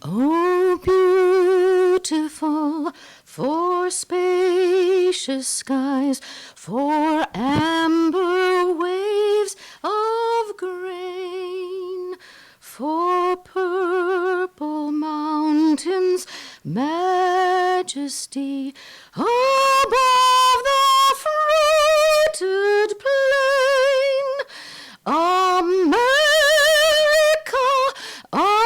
Oh, beautiful for spacious skies, for amber waves of grain, for purple mountains, majesty above the fruited plain. America, America,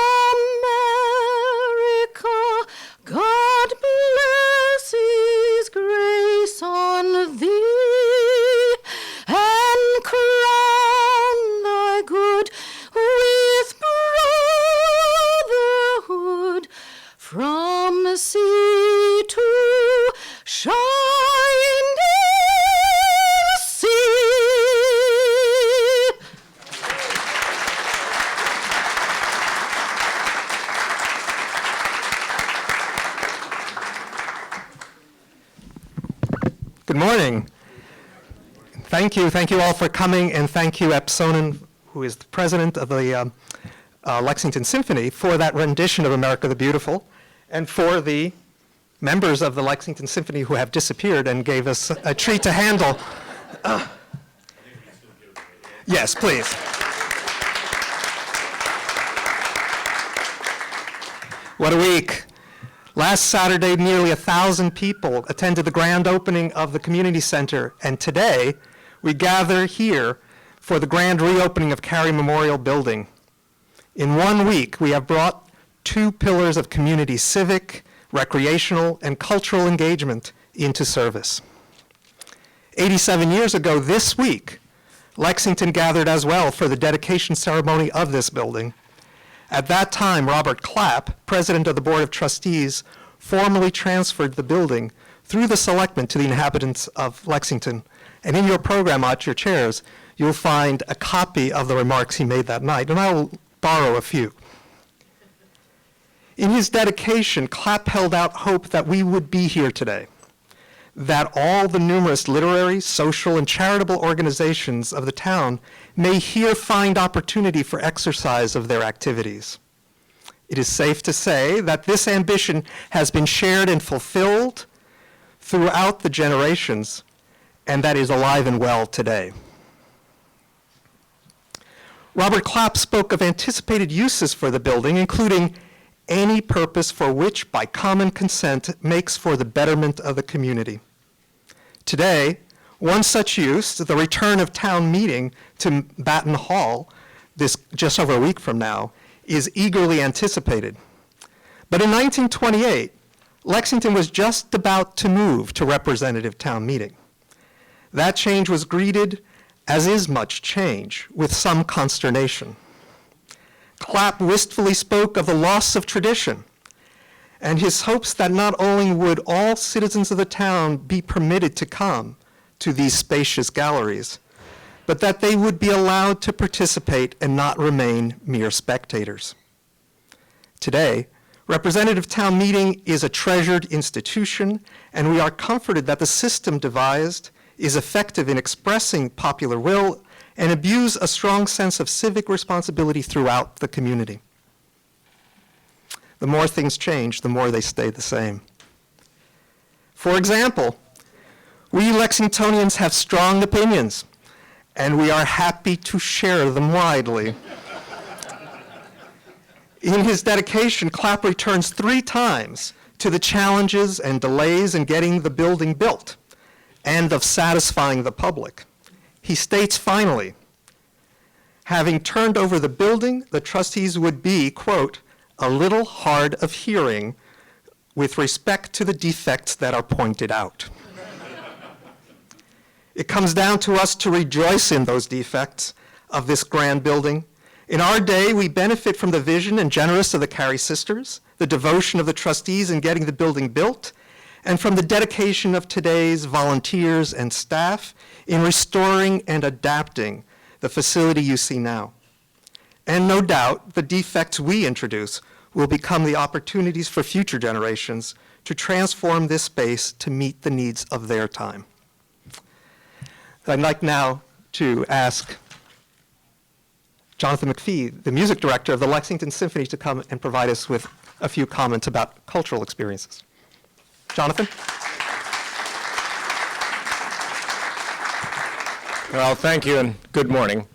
God bless His grace on thee, and crown thy good with brotherhood, from the sea to shining sea. Good morning. Thank you all for coming, and thank you, Ep Sonnen, who is the president of the Lexington Symphony, for that rendition of America the Beautiful, and for the members of the Lexington Symphony who have disappeared and gave us a treat to handle. Yes, please. What a week. Last Saturday, nearly 1,000 people attended the grand opening of the community center, and today we gather here for the grand reopening of Cary Memorial Building. In 1 week, we have brought 2 pillars of community civic, recreational, and cultural engagement into service. 87 years ago this week, Lexington gathered as well for the dedication ceremony of this building. At that time, Robert Clapp, president of the Board of Trustees, formally transferred the building through the selectmen to the inhabitants of Lexington. And in your program, at your chairs, you'll find a copy of the remarks he made that night, and I will borrow a few. In his dedication, Clapp held out hope that we would be here today, that all the numerous literary, social, and charitable organizations of the town may here find opportunity for exercise of their activities. It is safe to say that this ambition has been shared and fulfilled throughout the generations, and that is alive and well today. Robert Clapp spoke of anticipated uses for the building, including any purpose for which, by common consent, makes for the betterment of the community. Today, one such use, the return of town meeting to Batten Hall, this just over a week from now, is eagerly anticipated. But in 1928, Lexington was just about to move to representative town meeting. That change was greeted, as is much change, with some consternation. Clapp wistfully spoke of the loss of tradition and his hopes that not only would all citizens of the town be permitted to come to these spacious galleries, but that they would be allowed to participate and not remain mere spectators. Today, representative town meeting is a treasured institution, and we are comforted that the system devised is effective in expressing popular will and imbues a strong sense of civic responsibility throughout the community. The more things change, the more they stay the same. For example, we Lexingtonians have strong opinions, and we are happy to share them widely. In his dedication, Clapp returns 3 times to the challenges and delays in getting the building built and of satisfying the public. He states finally, having turned over the building, the trustees would be, quote, a little hard of hearing with respect to the defects that are pointed out. It comes down to us to rejoice in those defects of this grand building. In our day, we benefit from the vision and generous of the Cary sisters, the devotion of the trustees in getting the building built, and from the dedication of today's volunteers and staff in restoring and adapting the facility you see now. And no doubt, the defects we introduce will become the opportunities for future generations to transform this space to meet the needs of their time. I'd like now to ask Jonathan McPhee, the music director of the Lexington Symphony, to come and provide us with a few comments about cultural experiences. Jonathan? Well, thank you and good morning.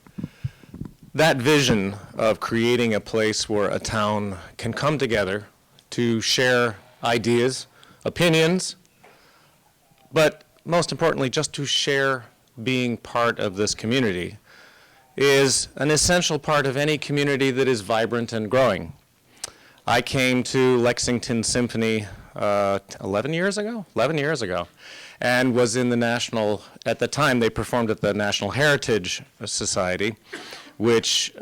That vision of creating a place where a town can come together to share ideas, opinions, but most importantly, just to share being part of this community is an essential part of any community that is vibrant and growing. I came to Lexington Symphony 11 years ago, and was in the national, at the time they performed at the National Heritage Society, which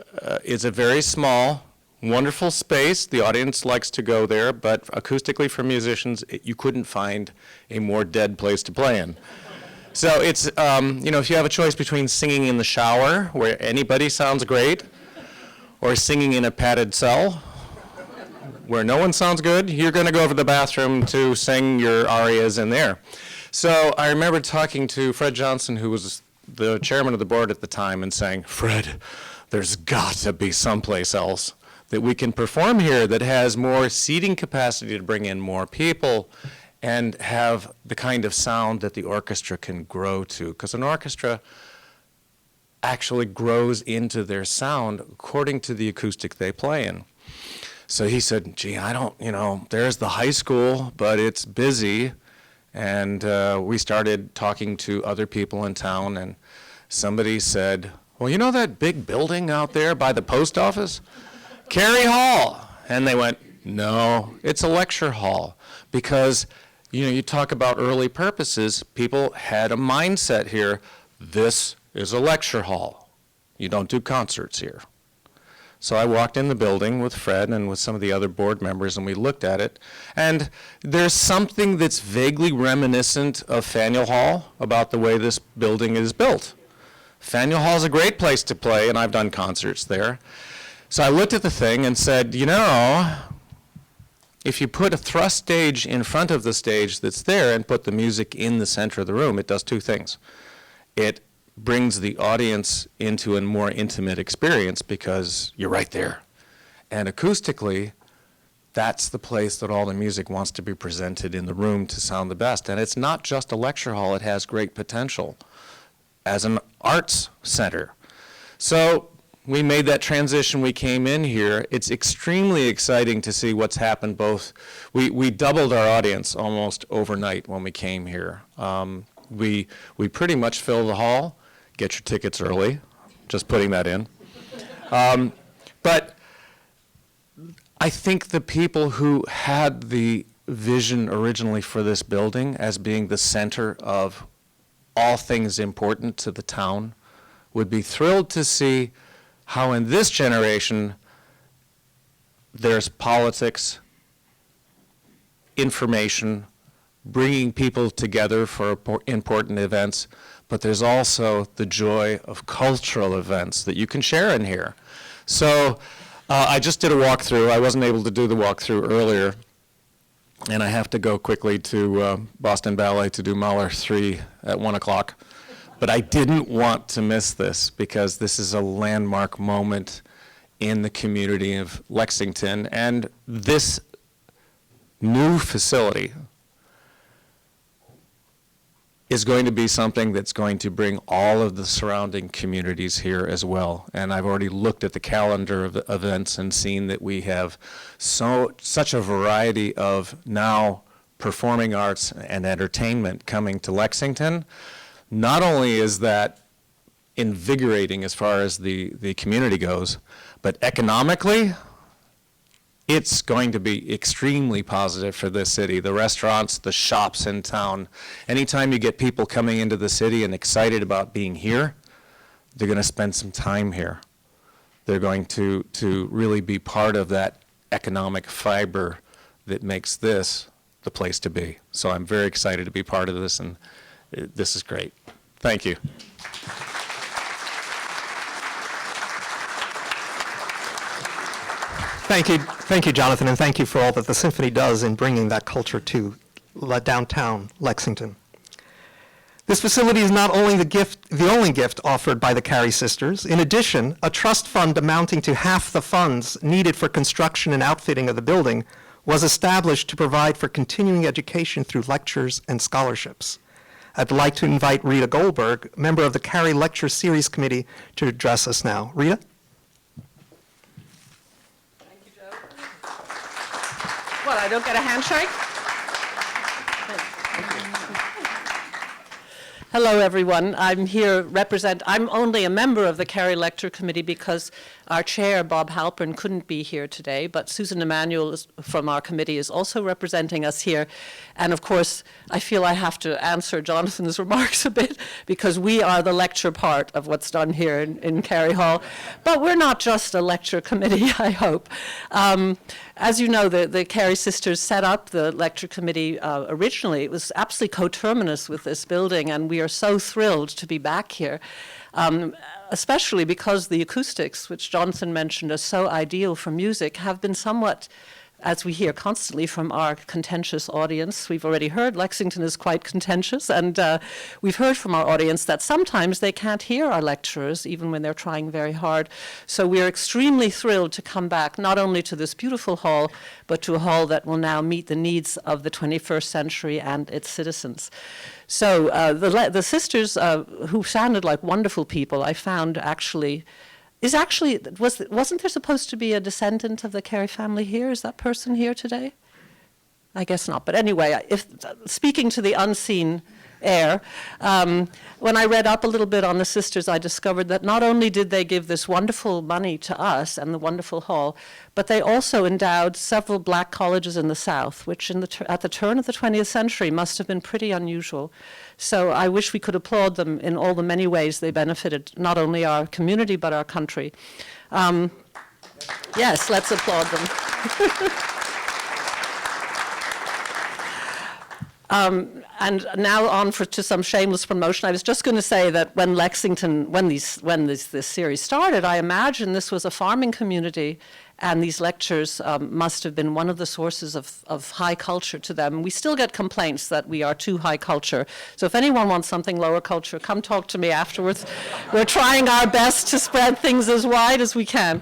is a very small, wonderful space. The audience likes to go there, but acoustically for musicians, you couldn't find a more dead place to play in. So it's, if you have a choice between singing in the shower, where anybody sounds great, or singing in a padded cell, where no one sounds good, you're going to go to the bathroom to sing your arias in there. So I remember talking to Fred Johnson, who was the chairman of the board at the time, and saying, Fred, there's got to be someplace else that we can perform here that has more seating capacity to bring in more people and have the kind of sound that the orchestra can grow to. Because an orchestra actually grows into their sound according to the acoustic they play in. So he said, gee, there's the high school, but it's busy. And we started talking to other people in town, and somebody said, well, you know that big building out there by the post office? Cary Hall. And they went, no, it's a lecture hall. Because, you talk about early purposes, people had a mindset here, this is a lecture hall. You don't do concerts here. So I walked in the building with Fred and with some of the other board members, and we looked at it. And there's something that's vaguely reminiscent of Faneuil Hall about the way this building is built. Faneuil Hall is a great place to play, and I've done concerts there. So I looked at the thing and said, if you put a thrust stage in front of the stage that's there and put the music in the center of the room, it does two things. It brings the audience into a more intimate experience because you're right there. And acoustically, that's the place that all the music wants to be presented in the room to sound the best. And it's not just a lecture hall, it has great potential as an arts center. So we made that transition, we came in here. It's extremely exciting to see what's happened both. We doubled our audience almost overnight when we came here. We pretty much fill the hall. Get your tickets early, just putting that in. But I think the people who had the vision originally for this building as being the center of all things important to the town would be thrilled to see how in this generation there's politics, information, bringing people together for important events, but there's also the joy of cultural events that you can share in here. So I just did a walkthrough. I wasn't able to do the walkthrough earlier, and I have to go quickly to Boston Ballet to do Mahler 3 at 1 o'clock. But I didn't want to miss this because this is a landmark moment in the community of Lexington, and this new facility is going to be something that's going to bring all of the surrounding communities here as well. And I've already looked at the calendar of events and seen that we have such a variety of now performing arts and entertainment coming to Lexington. Not only is that invigorating as far as the community goes, but economically, it's going to be extremely positive for this city. The restaurants, the shops in town. Anytime you get people coming into the city and excited about being here, they're going to spend some time here. They're going to really be part of that economic fiber that makes this the place to be. So I'm very excited to be part of this, and this is great. Thank you. Thank you, Jonathan, and thank you for all that the Symphony does in bringing that culture to downtown Lexington. This facility is not only the gift the only gift offered by the Cary sisters. In addition, a trust fund amounting to half the funds needed for construction and outfitting of the building was established to provide for continuing education through lectures and scholarships. I'd like to invite Rita Goldberg, member of the Cary Lecture Series Committee, to address us now. Rita? Thank you, Joe. What, I don't get a handshake? Hello, everyone. I'm here I'm only a member of the Cary Lecture Committee because our chair, Bob Halpern, couldn't be here today, but Susan Emanuel from our committee is also representing us here. And of course, I feel I have to answer Jonathan's remarks a bit because we are the lecture part of what's done here in Cary Hall. But we're not just a lecture committee, I hope. As you know, the Cary sisters set up the lecture committee originally. It was absolutely coterminous with this building, and we are so thrilled to be back here, especially because the acoustics, which Jonathan mentioned, are so ideal for music, have been somewhat, as we hear constantly from our contentious audience. We've already heard Lexington is quite contentious, and we've heard from our audience that sometimes they can't hear our lecturers, even when they're trying very hard. So we are extremely thrilled to come back, not only to this beautiful hall, but to a hall that will now meet the needs of the 21st century and its citizens. So the sisters, who sounded like wonderful people, I found wasn't there supposed to be a descendant of the Cary family here? Is that person here today? I guess not. But anyway, speaking to the unseen air, when I read up a little bit on the sisters, I discovered that not only did they give this wonderful money to us and the wonderful hall, but they also endowed several black colleges in the South, which at the turn of the 20th century must have been pretty unusual. So I wish we could applaud them in all the many ways they benefited not only our community, but our country. Yes, let's applaud them. And now on to some shameless promotion. I was just going to say that when this series started, I imagine this was a farming community, and these lectures must have been one of the sources of high culture to them. We still get complaints that we are too high culture. So if anyone wants something lower culture, come talk to me afterwards. We're trying our best to spread things as wide as we can.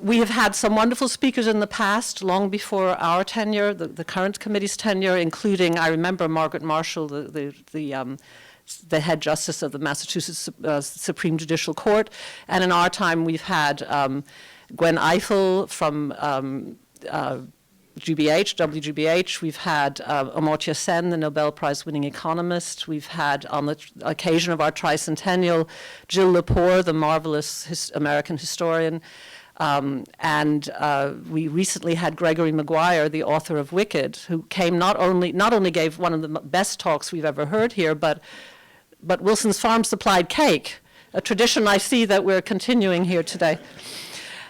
We have had some wonderful speakers in the past, long before our tenure, the current committee's tenure, including, I remember Margaret Marshall, the head justice of the Massachusetts Supreme Judicial Court. And in our time, we've had Gwen Eiffel from WGBH. We've had Amartya Sen, the Nobel Prize-winning economist. We've had, on the occasion of our tricentennial, Jill Lepore, the marvelous American historian. And we recently had Gregory Maguire, the author of Wicked, who came not only gave one of the best talks we've ever heard here, but Wilson's Farm supplied cake, a tradition I see that we're continuing here today.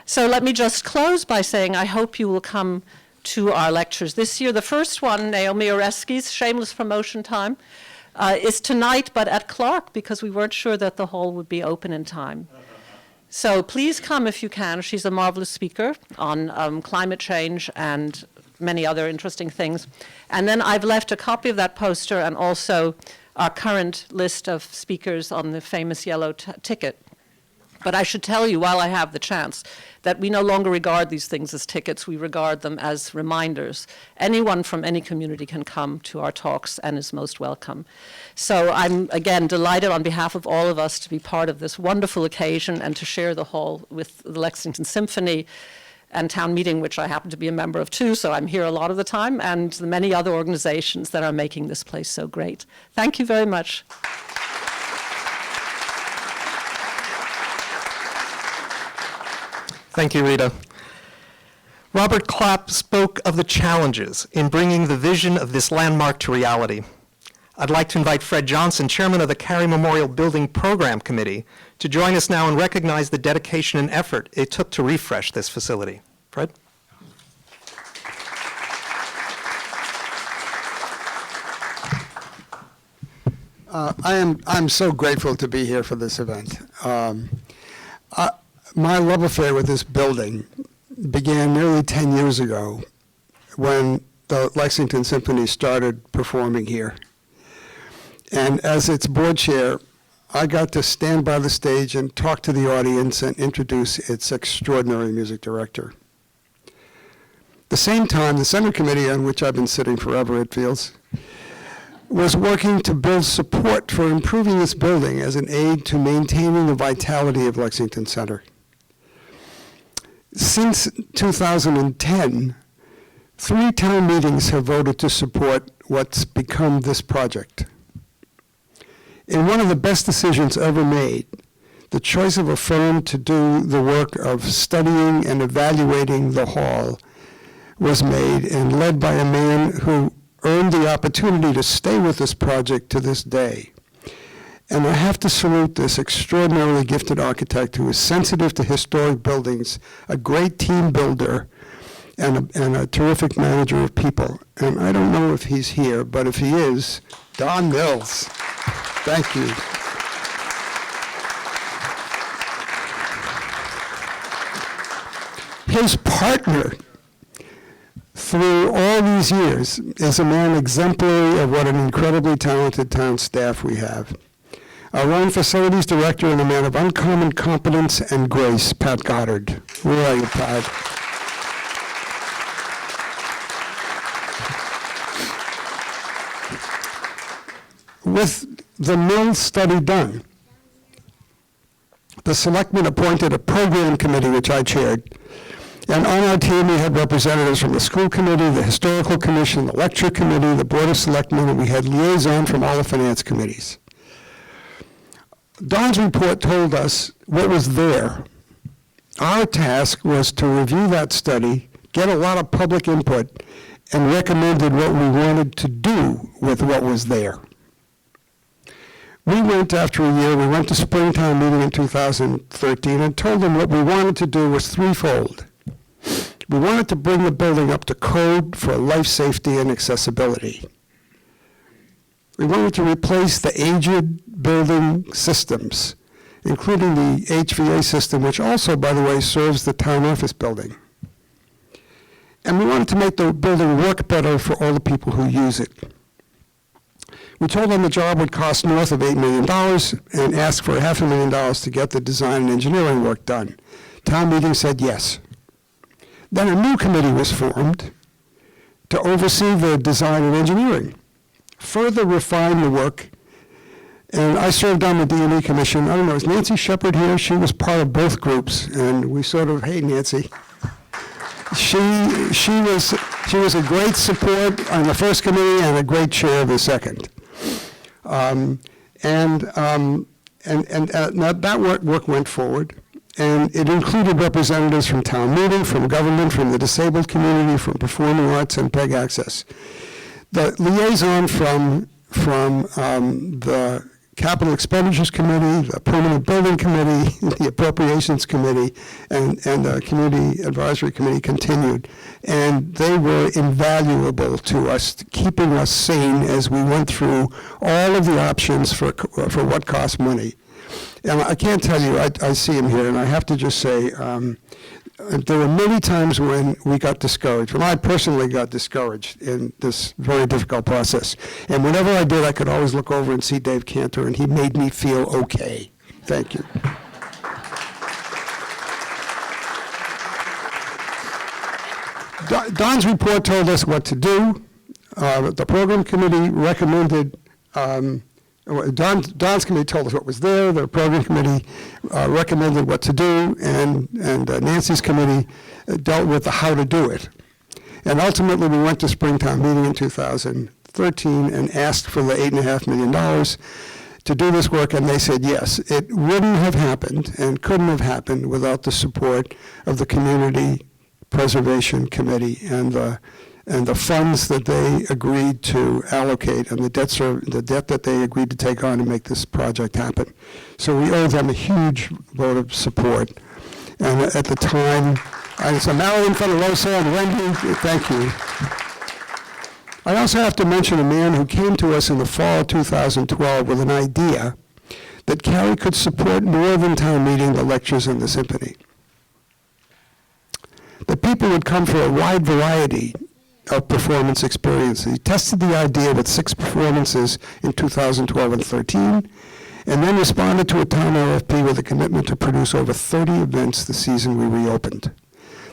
So let me just close by saying I hope you will come to our lectures this year. The first one, Naomi Oreski's shameless promotion time, is tonight, but at Clark, because we weren't sure that the hall would be open in time. So please come if you can. She's a marvelous speaker on climate change and many other interesting things. And then I've left a copy of that poster and also our current list of speakers on the famous yellow ticket. But I should tell you, while I have the chance, that we no longer regard these things as tickets. We regard them as reminders. Anyone from any community can come to our talks and is most welcome. So I'm, again, delighted on behalf of all of us to be part of this wonderful occasion and to share the hall with the Lexington Symphony and Town Meeting, which I happen to be a member of too, so I'm here a lot of the time, and the many other organizations that are making this place so great. Thank you very much. Thank you, Rita. Robert Clapp spoke of the challenges in bringing the vision of this landmark to reality. I'd like to invite Fred Johnson, chairman of the Cary Memorial Building Program Committee, to join us now and recognize the dedication and effort it took to refresh this facility. Fred? I'm so grateful to be here for this event. My love affair with this building began nearly 10 years ago when the Lexington Symphony started performing here. And as its board chair, I got to stand by the stage and talk to the audience and introduce its extraordinary music director. At the same time, the Center Committee, on which I've been sitting forever, it feels, was working to build support for improving this building as an aid to maintaining the vitality of Lexington Center. Since 2010, 3 town meetings have voted to support what's become this project. In one of the best decisions ever made, the choice of a firm to do the work of studying and evaluating the hall was made and led by a man who earned the opportunity to stay with this project to this day. And I have to salute this extraordinarily gifted architect who is sensitive to historic buildings, a great team builder, and a terrific manager of people. And I don't know if he's here, but if he is, Don Mills. Thank you. His partner through all these years is a man exemplary of what an incredibly talented town staff we have. Our own facilities director and a man of uncommon competence and grace, Pat Goddard. Where are you, Pat? With the mill study done, the selectmen appointed a program committee, which I chaired. And on our team, we had representatives from the school committee, the historical commission, the lecture committee, the board of selectmen, and we had liaison from all the finance committees. Don's report told us what was there. Our task was to review that study, get a lot of public input, and recommended what we wanted to do with what was there. We went, after a year, we went to Springtown meeting in 2013 and told them what we wanted to do was threefold. We wanted to bring the building up to code for life safety and accessibility. We wanted to replace the aged building systems, including the HVA system, which also, by the way, serves the town office building. And we wanted to make the building work better for all the people who use it. We told them the job would cost north of $8 million and asked for $500,000 to get the design and engineering work done. Town meeting said yes. Then a new committee was formed to oversee the design and engineering, further refine the work. And I served on the D&E commission. I don't know, is Nancy Shepard here? She was part of both groups, and we sort of, hey, Nancy. She was a great support on the first committee and a great chair of the second. That work went forward, and it included representatives from town meeting, from government, from the disabled community, from performing arts and PEG access. The liaison from the Capital Expenditures Committee, the Permanent Building Committee, the Appropriations Committee, and the Community Advisory Committee continued. And they were invaluable to us, keeping us sane as we went through all of the options for what cost money. And I can't tell you, I see him here, and I have to just say, there were many times when we got discouraged, when I personally got discouraged in this very difficult process. And whenever I did, I could always look over and see Dave Cantor, and he made me feel okay. Thank you. Don's report told us what to do. The program committee recommended, Don's committee told us what was there. The program committee recommended what to do, and Nancy's committee dealt with the how to do it. And ultimately, we went to Springtown meeting in 2013 and asked for the $8.5 million to do this work, and they said yes. It wouldn't have happened and couldn't have happened without the support of the Community Preservation Committee and the funds that they agreed to allocate and the debt that they agreed to take on to make this project happen. So we owe them a huge vote of support. And at the time, so Marilyn Federosa and Wendy, thank you. I also have to mention a man who came to us in the fall of 2012 with an idea that Cary could support more than town meeting, the lectures, and the symphony. That people would come for a wide variety of performance experiences. He tested the idea with 6 performances in 2012 and 13, and then responded to a town RFP with a commitment to produce over 30 events the season we reopened.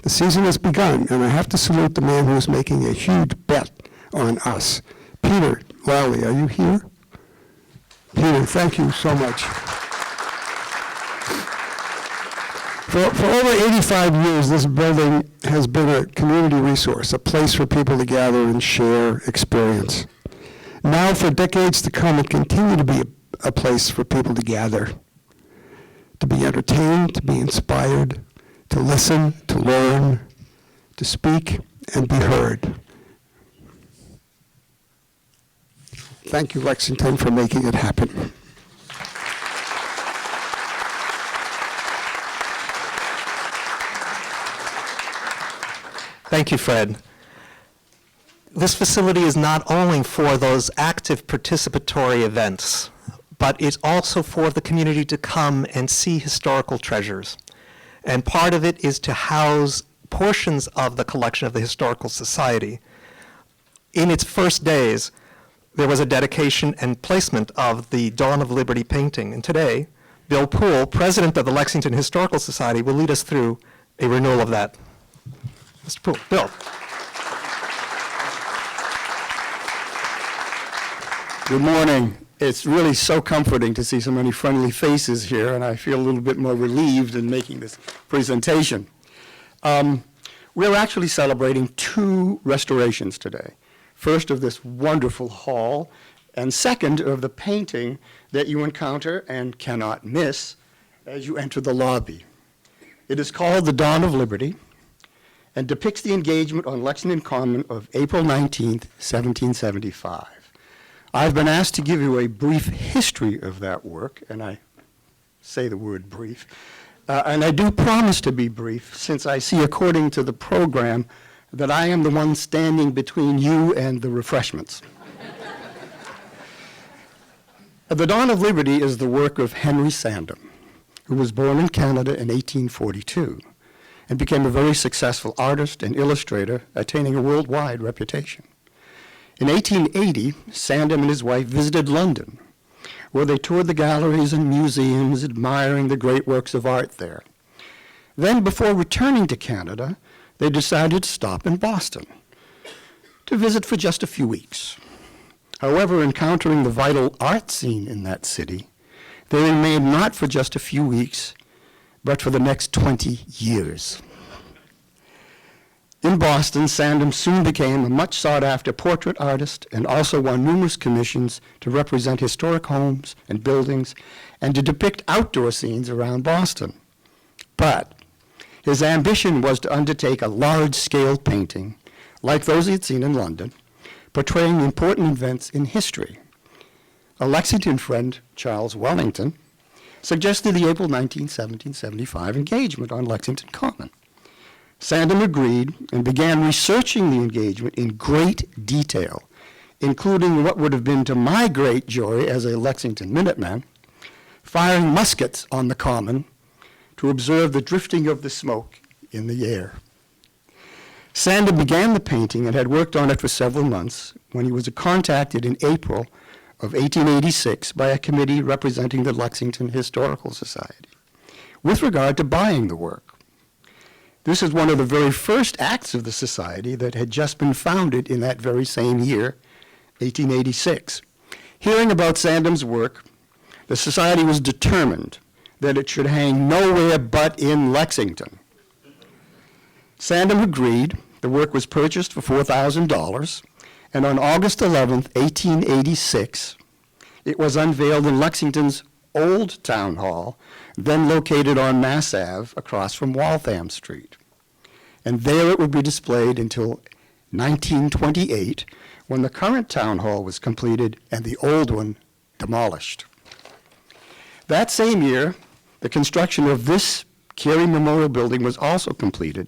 The season has begun, and I have to salute the man who is making a huge bet on us. Peter Lally, are you here? Peter, thank you so much. For over 85 years, this building has been a community resource, a place for people to gather and share experience. Now, for decades to come, it continue to be a place for people to gather, to be entertained, to be inspired, to listen, to learn, to speak, and be heard. Thank you, Lexington, for making it happen. Thank you, Fred. This facility is not only for those active participatory events, but it's also for the community to come and see historical treasures. And part of it is to house portions of the collection of the Historical Society. In its first days, there was a dedication and placement of the Dawn of Liberty painting. And today, Bill Poole, president of the Lexington Historical Society, will lead us through a renewal of that. Mr. Poole, Bill. Good morning. It's really so comforting to see so many friendly faces here, and I feel a little bit more relieved in making this presentation. We're actually celebrating 2 restorations today. First of this wonderful hall, and second of the painting that you encounter and cannot miss as you enter the lobby. It is called The Dawn of Liberty and depicts the engagement on Lexington Common of April 19th, 1775. I've been asked to give you a brief history of that work, and I say the word brief. And I do promise to be brief, since I see, according to the program, that I am the one standing between you and the refreshments. The Dawn of Liberty is the work of Henry Sandham, who was born in Canada in 1842 and became a very successful artist and illustrator, attaining a worldwide reputation. In 1880, Sandham and his wife visited London, where they toured the galleries and museums, admiring the great works of art there. Then, before returning to Canada, they decided to stop in Boston to visit for just a few weeks. However, encountering the vital art scene in that city, they remained not for just a few weeks, but for the next 20 years. In Boston, Sandham soon became a much sought-after portrait artist and also won numerous commissions to represent historic homes and buildings and to depict outdoor scenes around Boston. But his ambition was to undertake a large-scale painting, like those he had seen in London, portraying important events in history. A Lexington friend, Charles Wellington, suggested the April 19, 1775 engagement on Lexington Common. Sandham agreed and began researching the engagement in great detail, including what would have been to my great joy as a Lexington Minuteman, firing muskets on the Common to observe the drifting of the smoke in the air. Sandham began the painting and had worked on it for several months when he was contacted in April of 1886 by a committee representing the Lexington Historical Society with regard to buying the work. This is one of the very first acts of the society that had just been founded in that very same year, 1886. Hearing about Sandham's work, the society was determined that it should hang nowhere but in Lexington. Sandham agreed. The work was purchased for $4,000, and on August 11, 1886, it was unveiled in Lexington's Old Town Hall, then located on Mass Ave across from Waltham Street. And there it would be displayed until 1928, when the current town hall was completed and the old one demolished. That same year, the construction of this Cary Memorial Building was also completed,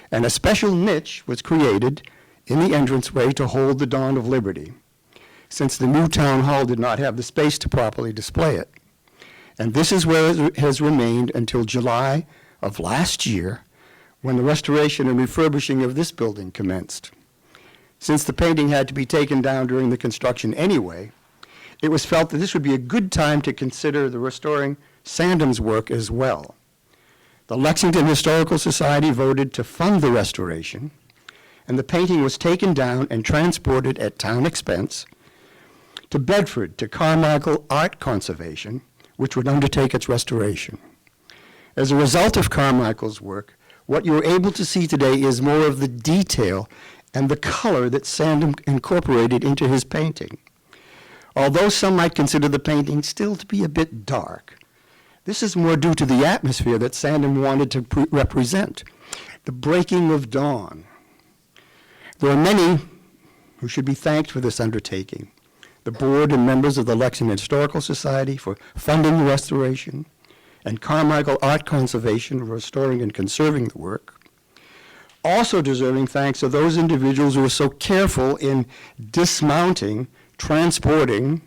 and a special niche was created in the entranceway to hold the Dawn of Liberty, since the new town hall did not have the space to properly display it. And this is where it has remained until July of last year, when the restoration and refurbishing of this building commenced. Since the painting had to be taken down during the construction anyway, it was felt that this would be a good time to consider the restoring Sandham's work as well. The Lexington Historical Society voted to fund the restoration, and the painting was taken down and transported at town expense to Bedford to Carmichael Art Conservation, which would undertake its restoration. As a result of Carmichael's work, what you're able to see today is more of the detail and the color that Sandham incorporated into his painting. Although some might consider the painting still to be a bit dark, this is more due to the atmosphere that Sandham wanted to represent, the breaking of dawn. There are many who should be thanked for this undertaking. The board and members of the Lexington Historical Society for funding the restoration, and Carmichael Art Conservation for restoring and conserving the work. Also deserving thanks are those individuals who were so careful in dismounting, transporting,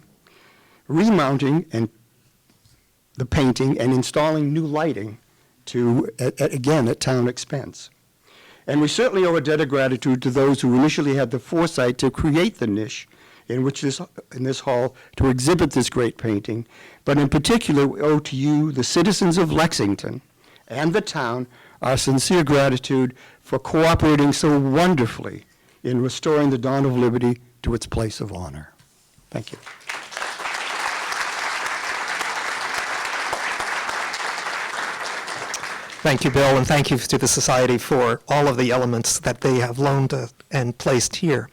remounting, and the painting and installing new lighting again, at town expense. And we certainly owe a debt of gratitude to those who initially had the foresight to create the niche in this hall to exhibit this great painting. But in particular, we owe to you, the citizens of Lexington and the town, our sincere gratitude for cooperating so wonderfully in restoring the Dawn of Liberty to its place of honor. Thank you. Thank you, Bill, and thank you to the Society for all of the elements that they have loaned and placed here.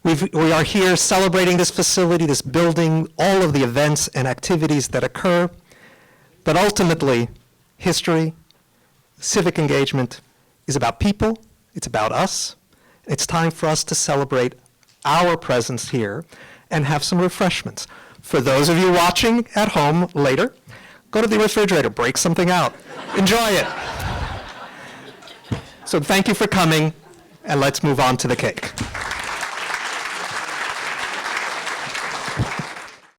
We are here celebrating this facility, this building, all of the events and activities that occur, but ultimately, history, civic engagement is about people, it's about us. It's time for us to celebrate our presence here and have some refreshments. For those of you watching at home later, go to the refrigerator, break something out, enjoy it. So thank you for coming, and let's move on to the cake.